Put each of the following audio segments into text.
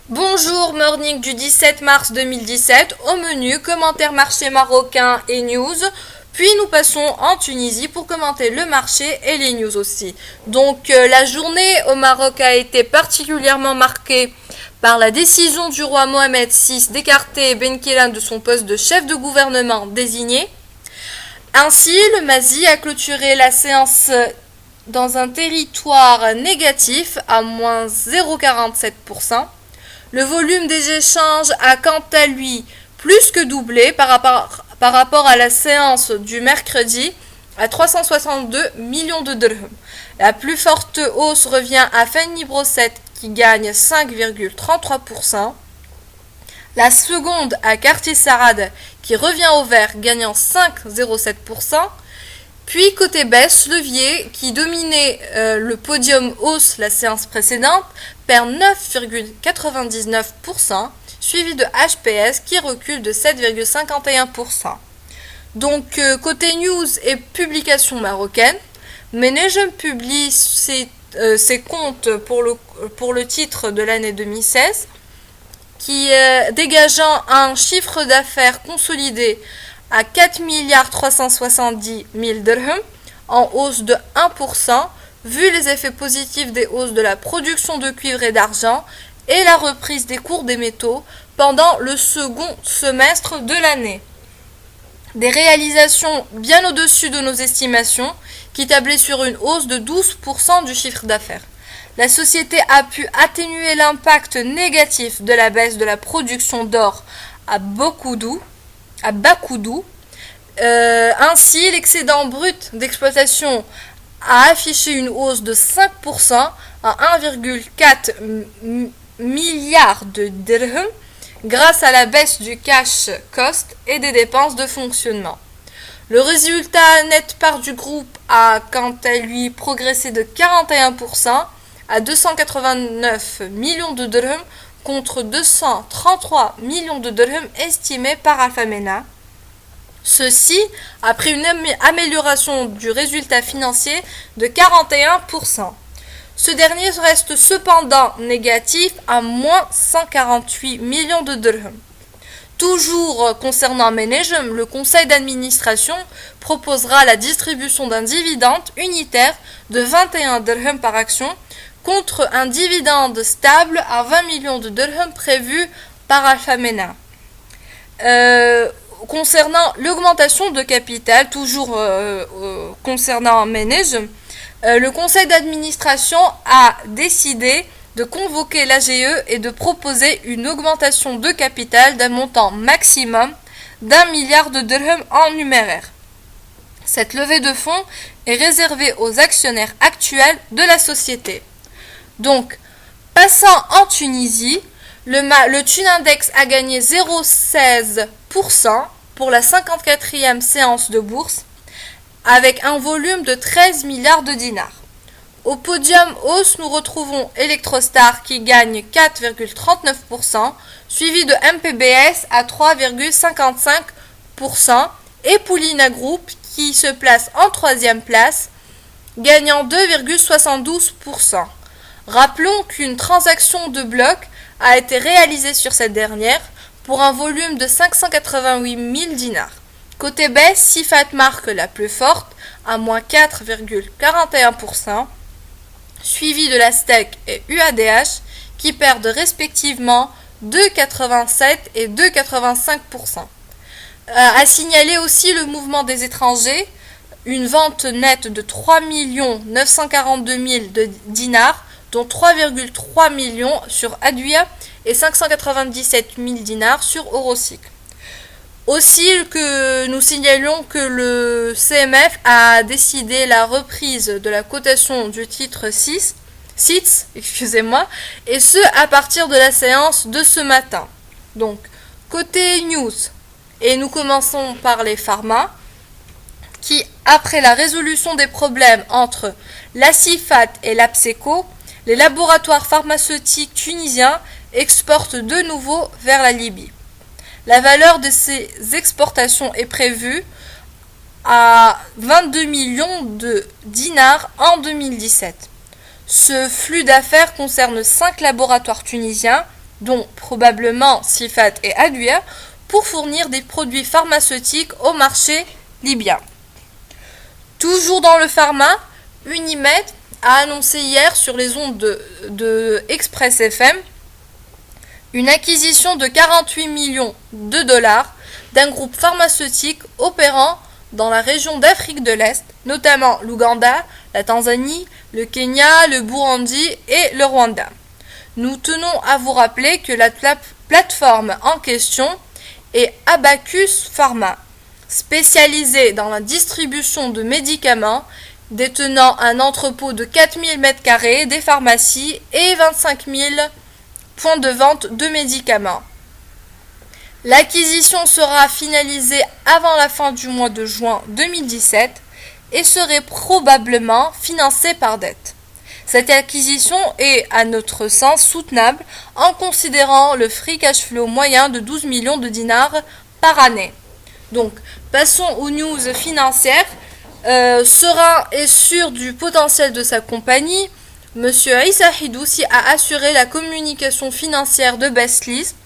Bonjour, morning du 17 mars 2017. Au menu, commentaires marché marocain et news. Puis nous passons en Tunisie pour commenter le marché et les news aussi. La journée au Maroc a été particulièrement marquée par la décision du roi Mohamed VI d'écarter Ben Kellan de son poste de chef de gouvernement désigné. Ainsi, le Mazi a clôturé la séance dans un territoire négatif à moins 0,47%. Le volume des échanges a quant à lui plus que doublé par rapport à la séance du mercredi à 362 millions de dirhams. La plus forte hausse revient à Fanny Brosset qui gagne 5,33%. La seconde à Quartier Sarad qui revient au vert gagnant 5,07%. Puis côté baisse, Levier, qui dominait le podium hausse la séance précédente, perd 9,99%, suivi de HPS qui recule de 7,51%. Côté news et publications marocaines, Menejem publie ses comptes pour le titre de l'année 2016, qui dégageant un chiffre d'affaires consolidé à 4 370 000 dirhams, en hausse de 1%, vu les effets positifs des hausses de la production de cuivre et d'argent et la reprise des cours des métaux pendant le second semestre de l'année. Des réalisations bien au-dessus de nos estimations, qui tablaient sur une hausse de 12% du chiffre d'affaires. La société a pu atténuer l'impact négatif de la baisse de la production d'or à Bakoudou. Ainsi, l'excédent brut d'exploitation a affiché une hausse de 5% à 1,4 milliard de dirhams grâce à la baisse du cash cost et des dépenses de fonctionnement. Le résultat net part du groupe a quant à lui progressé de 41% à 289 millions de dirhams contre 233 millions de dirhams estimés par Alphamena. Ceci après une amélioration du résultat financier de 41%. Ce dernier reste cependant négatif à moins 148 millions de dirhams. Toujours concernant Menejem, le conseil d'administration proposera la distribution d'un dividende unitaire de 21 dirhams par action contre un dividende stable à 20 millions de dirhams prévu par Alphamena. Concernant l'augmentation de capital, toujours concernant Menejem, le conseil d'administration a décidé de convoquer l'AGE et de proposer une augmentation de capital d'un montant maximum d'1 milliard de dirhams en numéraire. Cette levée de fonds est réservée aux actionnaires actuels de la société. Passant en Tunisie, le Tunindex a gagné 0,16% pour la 54e séance de bourse, avec un volume de 13 milliards de dinars. Au podium hausse, nous retrouvons Electrostar qui gagne 4,39%, suivi de MPBS à 3,55% et Poulina Group qui se place en troisième place, gagnant 2,72%. Rappelons qu'une transaction de bloc a été réalisée sur cette dernière pour un volume de 588 000 dinars. Côté baisse, Sifat marque la plus forte à moins 4,41%, suivi de la STEC et UADH qui perdent respectivement 2,87 et 2,85%. À signaler aussi le mouvement des étrangers, une vente nette de 3 942 000 de dinars, dont 3,3 millions sur Aduia et 597 000 dinars sur Eurocycle. Aussi que nous signalons que le CMF a décidé la reprise de la cotation du titre SITS, et ce à partir de la séance de ce matin. Côté news, et nous commençons par les pharma, qui après la résolution des problèmes entre la Sifat et l'Apseco, les laboratoires pharmaceutiques tunisiens exportent de nouveau vers la Libye. La valeur de ces exportations est prévue à 22 millions de dinars en 2017. Ce flux d'affaires concerne 5 laboratoires tunisiens dont probablement Sifat et Adwia, pour fournir des produits pharmaceutiques au marché libyen. Toujours dans le pharma, Unimed a annoncé hier sur les ondes de Express FM une acquisition de 48 millions de dollars d'un groupe pharmaceutique opérant dans la région d'Afrique de l'Est, notamment l'Ouganda, la Tanzanie, le Kenya, le Burundi et le Rwanda. Nous tenons à vous rappeler que la plateforme en question est Abacus Pharma, spécialisée dans la distribution de médicaments, détenant un entrepôt de 4000 m², des pharmacies et 25 000 points de vente de médicaments. L'acquisition sera finalisée avant la fin du mois de juin 2017 et serait probablement financée par dette. Cette acquisition est, à notre sens, soutenable en considérant le free cash flow moyen de 12 millions de dinars par année. Donc, passons aux news financières. Serein et sûr du potentiel de sa compagnie, Monsieur Issa Hidoussi a assuré la communication financière de Bestlease,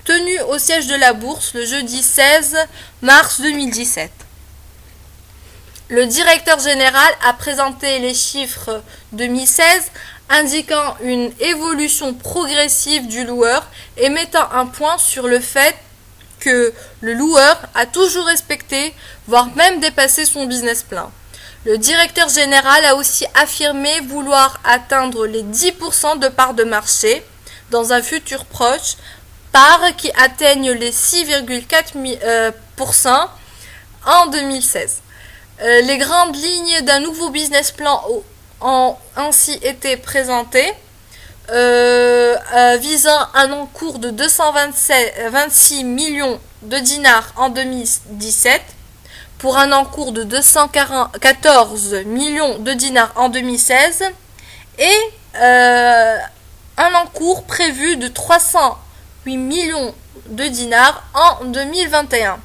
tenue au siège de la bourse le jeudi 16 mars 2017. Le directeur général a présenté les chiffres 2016, indiquant une évolution progressive du loueur et mettant un point sur le fait que le loueur a toujours respecté, voire même dépassé son business plan. Le directeur général a aussi affirmé vouloir atteindre les 10% de part de marché dans un futur proche, part qui atteignent les 6,4% en 2016. Les grandes lignes d'un nouveau business plan ont ainsi été présentées, visant un encours de 226 millions de dinars en 2017, pour un encours de 214 millions de dinars en 2016 et un encours prévu de 308 millions de dinars en 2021.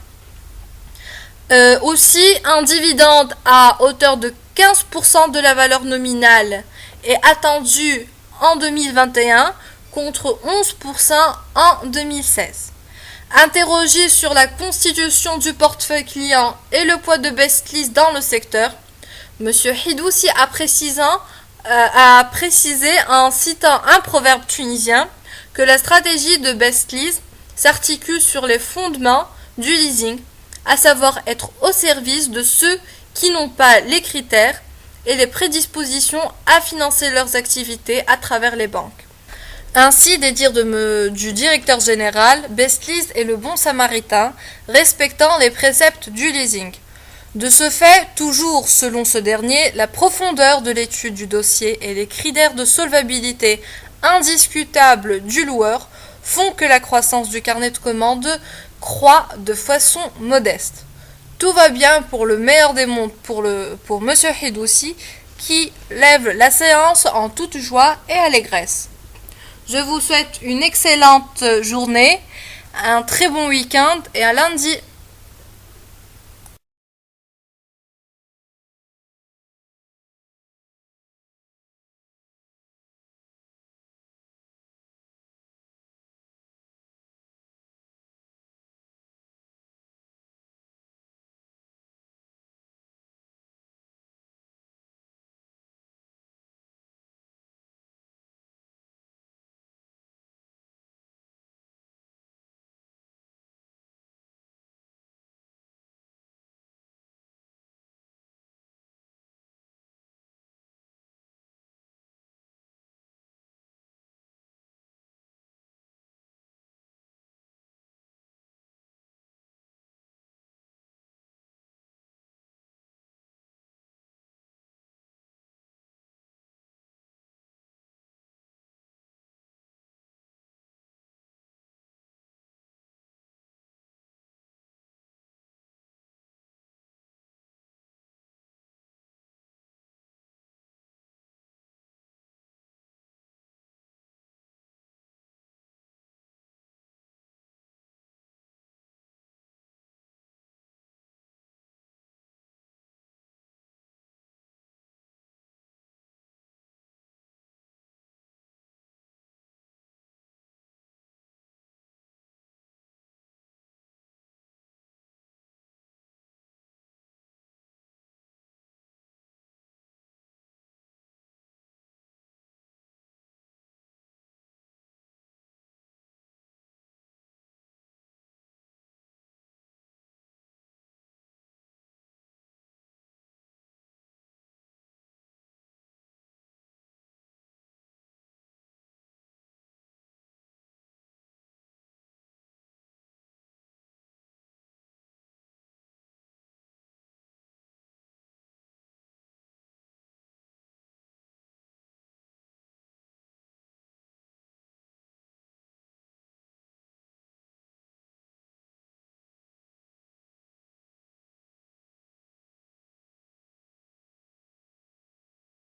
Aussi, un dividende à hauteur de 15% de la valeur nominale est attendu en 2021 contre 11% en 2016. Interrogé sur la constitution du portefeuille client et le poids de Bestlease dans le secteur, M. Hidoussi a précisé en citant un proverbe tunisien que la stratégie de Bestlease s'articule sur les fondements du leasing, à savoir être au service de ceux qui n'ont pas les critères et les prédispositions à financer leurs activités à travers les banques. Ainsi, des dires du directeur général, Bestlease est le bon samaritain, respectant les préceptes du leasing. De ce fait, toujours selon ce dernier, la profondeur de l'étude du dossier et les critères de solvabilité indiscutables du loueur font que la croissance du carnet de commandes croît de façon modeste. Tout va bien pour le meilleur des mondes pour M. Hidoussi, qui lève la séance en toute joie et allégresse. Je vous souhaite une excellente journée, un très bon week-end et à lundi.